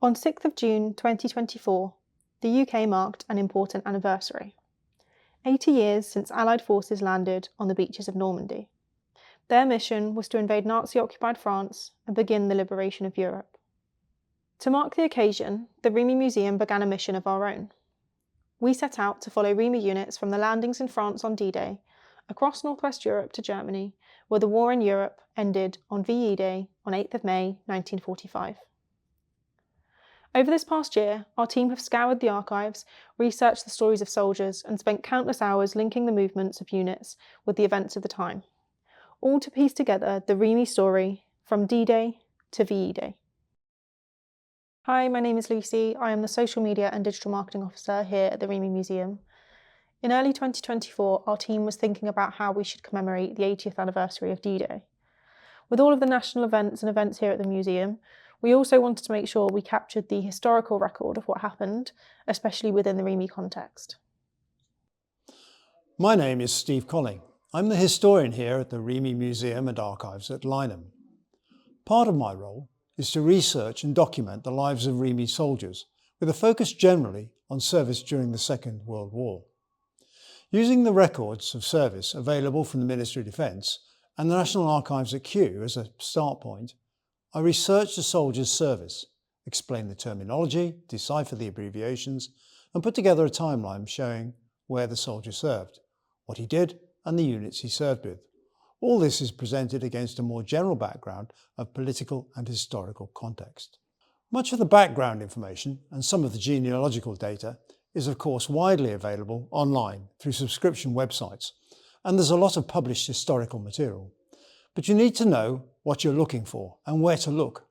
On 6th of June 2024, the UK marked an important anniversary. 80 years since Allied forces landed on the beaches of Normandy. Their mission was to invade Nazi-occupied France and begin the liberation of Europe. To mark the occasion, the REME Museum began a mission of our own. We set out to follow REME units from the landings in France on D-Day, across northwest Europe to Germany, where the war in Europe ended on VE Day on 8th of May 1945. Over this past year, our team have scoured the archives, researched the stories of soldiers, and spent countless hours linking the movements of units with the events of the time, all to piece together the REME story from D-Day to VE Day. Hi, my name is Lucy. I am the Social Media and Digital Marketing Officer here at the REME Museum. In early 2024, our team was thinking about how we should commemorate the 80th anniversary of D-Day. With all of the national events and events here at the museum, we also wanted to make sure we captured the historical record of what happened, especially within the REME context. My name is Steve Colling. I'm the historian here at the REME Museum and Archives at Lynham. Part of my role is to research and document the lives of REME soldiers, with a focus generally on service during the Second World War. Using the records of service available from the Ministry of Defence and the National Archives at Kew as a start point, I researched the soldier's service, explained the terminology, deciphered the abbreviations, and put together a timeline showing where the soldier served, what he did, and the units he served with. All this is presented against a more general background of political and historical context. Much of the background information and some of the genealogical data is of course widely available online through subscription websites, and there's a lot of published historical material. But you need to know what you're looking for and where to look.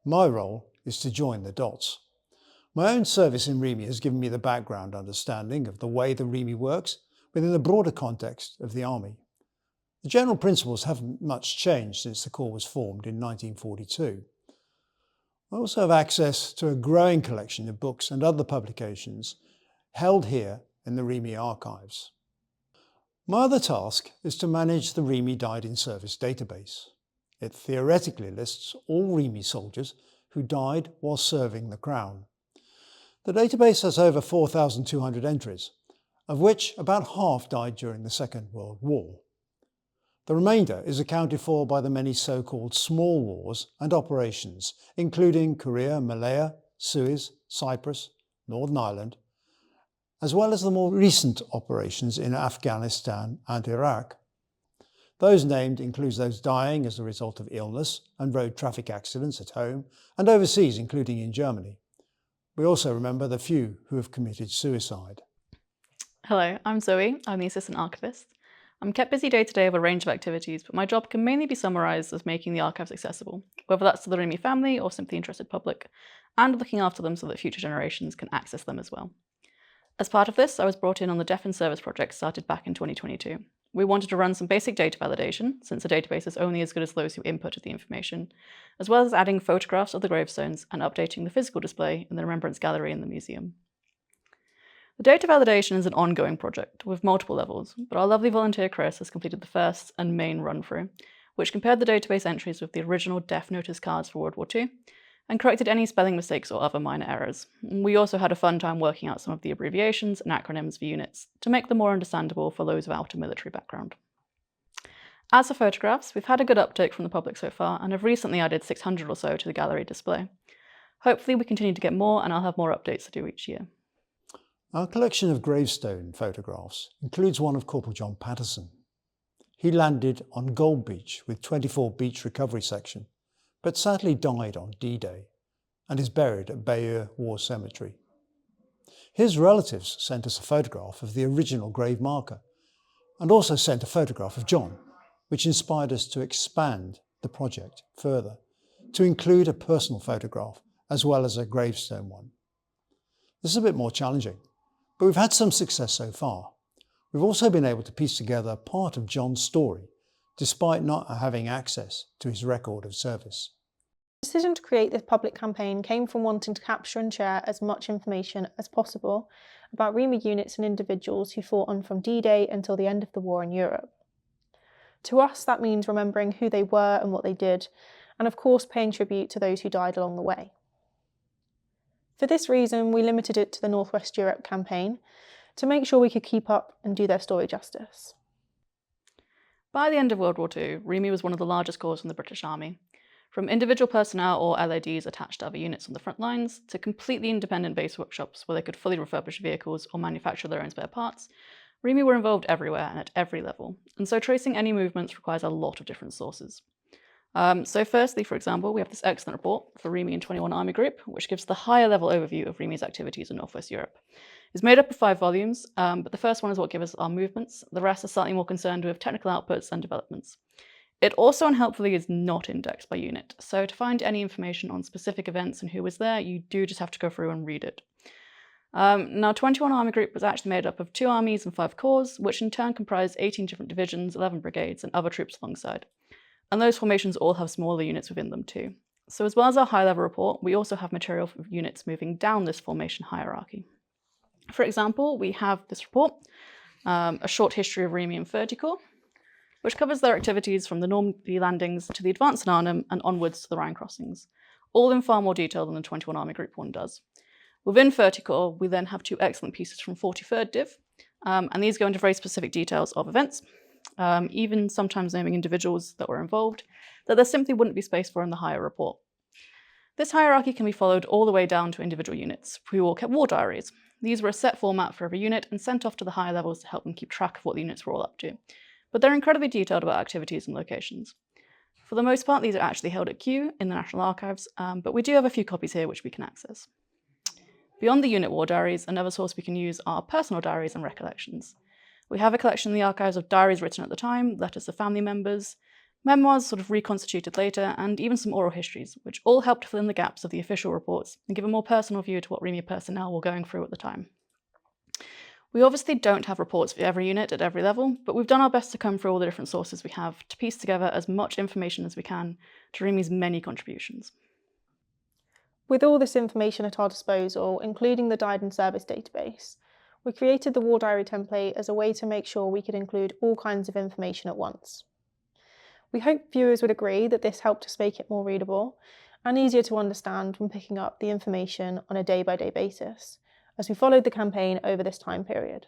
My role is to join the dots. My own service in REME has given me the background understanding of the way the REME works within the broader context of the Army. The general principles haven't much changed since the Corps was formed in 1942. I also have access to a growing collection of books and other publications held here in the REME archives. My other task is to manage the REME Died in Service database. It theoretically lists all REME soldiers who died while serving the Crown. The database has over 4,200 entries, of which about half died during the Second World War. The remainder is accounted for by the many so-called small wars and operations, including Korea, Malaya, Suez, Cyprus, Northern Ireland, as well as the more recent operations in Afghanistan and Iraq. Those named include those dying as a result of illness and road traffic accidents at home and overseas, including in Germany. We also remember the few who have committed suicide. Hello, I'm Zoe. I'm the Assistant Archivist. I'm kept busy day to day with a range of activities, but my job can mainly be summarised as making the archives accessible, whether that's to the REME family or simply interested public, and looking after them so that future generations can access them as well. As part of this, I was brought in on the Death in Service project started back in 2022. We wanted to run some basic data validation, since the database is only as good as those who inputted the information, as well as adding photographs of the gravestones and updating the physical display in the Remembrance Gallery in the museum. The data validation is an ongoing project with multiple levels, but our lovely volunteer Chris has completed the first and main run-through, which compared the database entries with the original death notice cards for World War II and corrected any spelling mistakes or other minor errors. We also had a fun time working out some of the abbreviations and acronyms for units to make them more understandable for those without a military background. As for photographs, we've had a good uptake from the public so far and have recently added 600 or so to the gallery display. Hopefully we continue to get more, and I'll have more updates to do each year. Our collection of gravestone photographs includes one of Corporal John Patterson. He landed on Gold Beach with 24 Beach Recovery Section, but sadly died on D-Day and is buried at Bayeux War Cemetery. His relatives sent us a photograph of the original grave marker and also sent a photograph of John, which inspired us to expand the project further, to include a personal photograph as well as a gravestone one. This is a bit more challenging, but we've had some success so far. We've also been able to piece together part of John's story, despite not having access to his record of service. The decision to create this public campaign came from wanting to capture and share as much information as possible about REME units and individuals who fought on from D-Day until the end of the war in Europe. To us, that means remembering who they were and what they did, and of course paying tribute to those who died along the way. For this reason, we limited it to the North West Europe campaign to make sure we could keep up and do their story justice. By the end of World War II, REME was one of the largest corps in the British Army. From individual personnel or LADs attached to other units on the front lines, to completely independent base workshops where they could fully refurbish vehicles or manufacture their own spare parts, REME were involved everywhere and at every level, and so tracing any movements requires a lot of different sources. So firstly, for example, we have this excellent report for REME and 21 Army Group, which gives the higher level overview of REME's activities in Northwest Europe. It's made up of 5 volumes, but the first one is what gives us our movements. The rest are slightly more concerned with technical outputs and developments. It also unhelpfully is not indexed by unit, so to find any information on specific events and who was there, you do just have to go through and read it. Now, 21 Army Group was actually made up of 2 armies and 5 corps, which in turn comprised 18 different divisions, 11 brigades, and other troops alongside. And those formations all have smaller units within them too. So as well as our high-level report, we also have material for units moving down this formation hierarchy. For example, we have this report, A Short History of REME and 30 Corps, which covers their activities from the Normandy landings to the advance in Arnhem and onwards to the Rhine crossings, all in far more detail than the 21 Army Group one does. Within 30 Corps, we then have 2 excellent pieces from 43rd Div, and these go into very specific details of events, even sometimes naming individuals that were involved, that there simply wouldn't be space for in the higher report. This hierarchy can be followed all the way down to individual units, who all kept war diaries. These were a set format for every unit and sent off to the higher levels to help them keep track of what the units were all up to. But they're incredibly detailed about activities and locations. For the most part, these are actually held at Kew in the National Archives, but we do have a few copies here which we can access. Beyond the unit war diaries, another source we can use are personal diaries and recollections. We have a collection in the archives of diaries written at the time, letters to family members, memoirs sort of reconstituted later, and even some oral histories, which all help to fill in the gaps of the official reports and give a more personal view to what REME personnel were going through at the time. We obviously don't have reports for every unit at every level, but we've done our best to comb through all the different sources we have to piece together as much information as we can to REME's many contributions. With all this information at our disposal, including the Died in Service database, we created the War Diary template as a way to make sure we could include all kinds of information at once. We hope viewers would agree that this helped us make it more readable and easier to understand when picking up the information on a day-by-day basis, as we followed the campaign over this time period.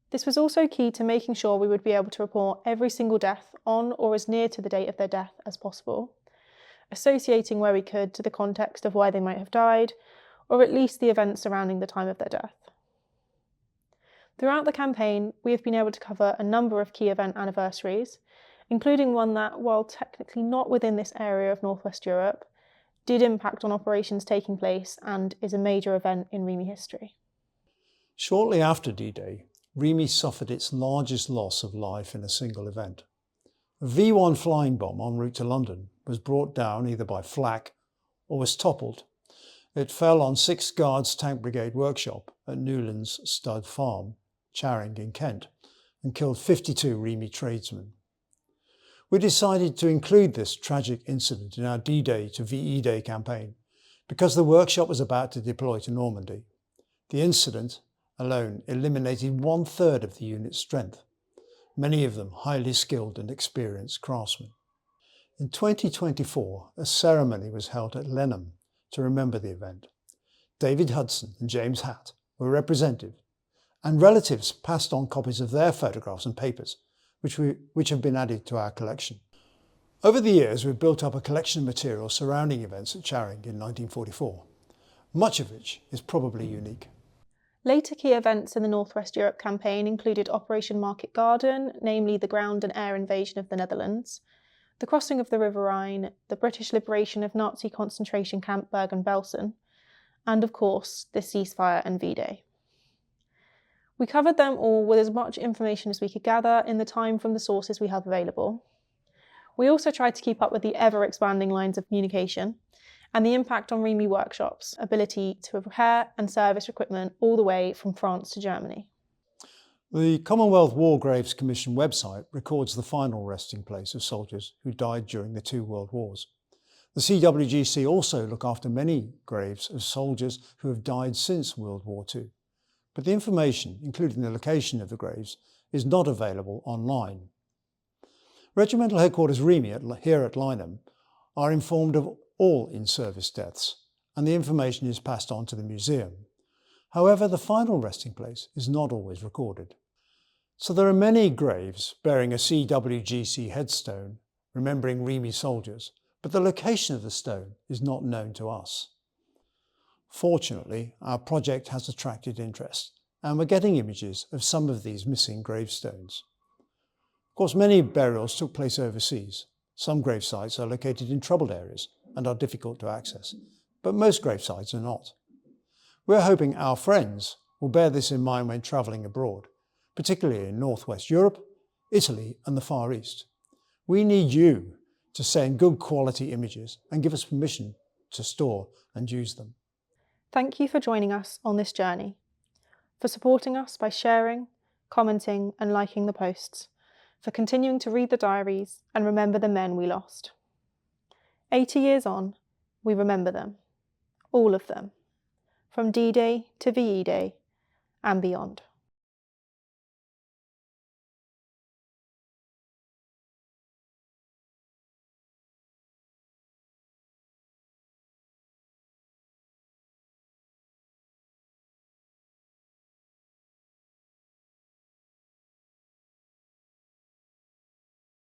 This was also key to making sure we would be able to report every single death on or as near to the date of their death as possible, associating where we could to the context of why they might have died, or at least the events surrounding the time of their death. Throughout the campaign, we have been able to cover a number of key event anniversaries, including one that, while technically not within this area of Northwest Europe, did impact on operations taking place and is a major event in REME history. Shortly after D-Day, REME suffered its largest loss of life in a single event. A V-1 flying bomb en route to London was brought down either by flak or was toppled. It fell on 6th Guards Tank Brigade workshop at Newlands Stud Farm, Charing in Kent, and killed 52 REME tradesmen. We decided to include this tragic incident in our D-Day to VE Day campaign because the workshop was about to deploy to Normandy. The incident alone eliminated 1/3 of the unit's strength, many of them highly skilled and experienced craftsmen. In 2024, a ceremony was held at Lenham to remember the event. David Hudson and James Hatt were represented, and relatives passed on copies of their photographs and papers, which have been added to our collection. Over the years, we've built up a collection of material surrounding events at Charing in 1944, much of which is probably unique. Later key events in the Northwest Europe campaign included Operation Market Garden, namely the ground and air invasion of the Netherlands, the crossing of the River Rhine, the British liberation of Nazi concentration camp Bergen-Belsen, and of course, the ceasefire and V-Day. We covered them all with as much information as we could gather in the time from the sources we have available. We also tried to keep up with the ever-expanding lines of communication and the impact on REME workshops' ability to repair and service equipment all the way from France to Germany. The Commonwealth War Graves Commission website records the final resting place of soldiers who died during the 2 World Wars. The CWGC also look after many graves of soldiers who have died since World War II. But the information, including the location of the graves, is not available online. Regimental Headquarters REME here at Lyneham are informed of all in-service deaths and the information is passed on to the museum. However, the final resting place is not always recorded. So there are many graves bearing a CWGC headstone remembering REME soldiers, but the location of the stone is not known to us. Fortunately, our project has attracted interest, and we're getting images of some of these missing gravestones. Of course, many burials took place overseas. Some grave sites are located in troubled areas and are difficult to access, but most grave sites are not. We're hoping our friends will bear this in mind when travelling abroad, particularly in Northwest Europe, Italy and the Far East. We need you to send good quality images and give us permission to store and use them. Thank you for joining us on this journey, for supporting us by sharing, commenting and liking the posts, for continuing to read the diaries and remember the men we lost. 80 years on, we remember them, all of them, from D-Day to VE Day and beyond.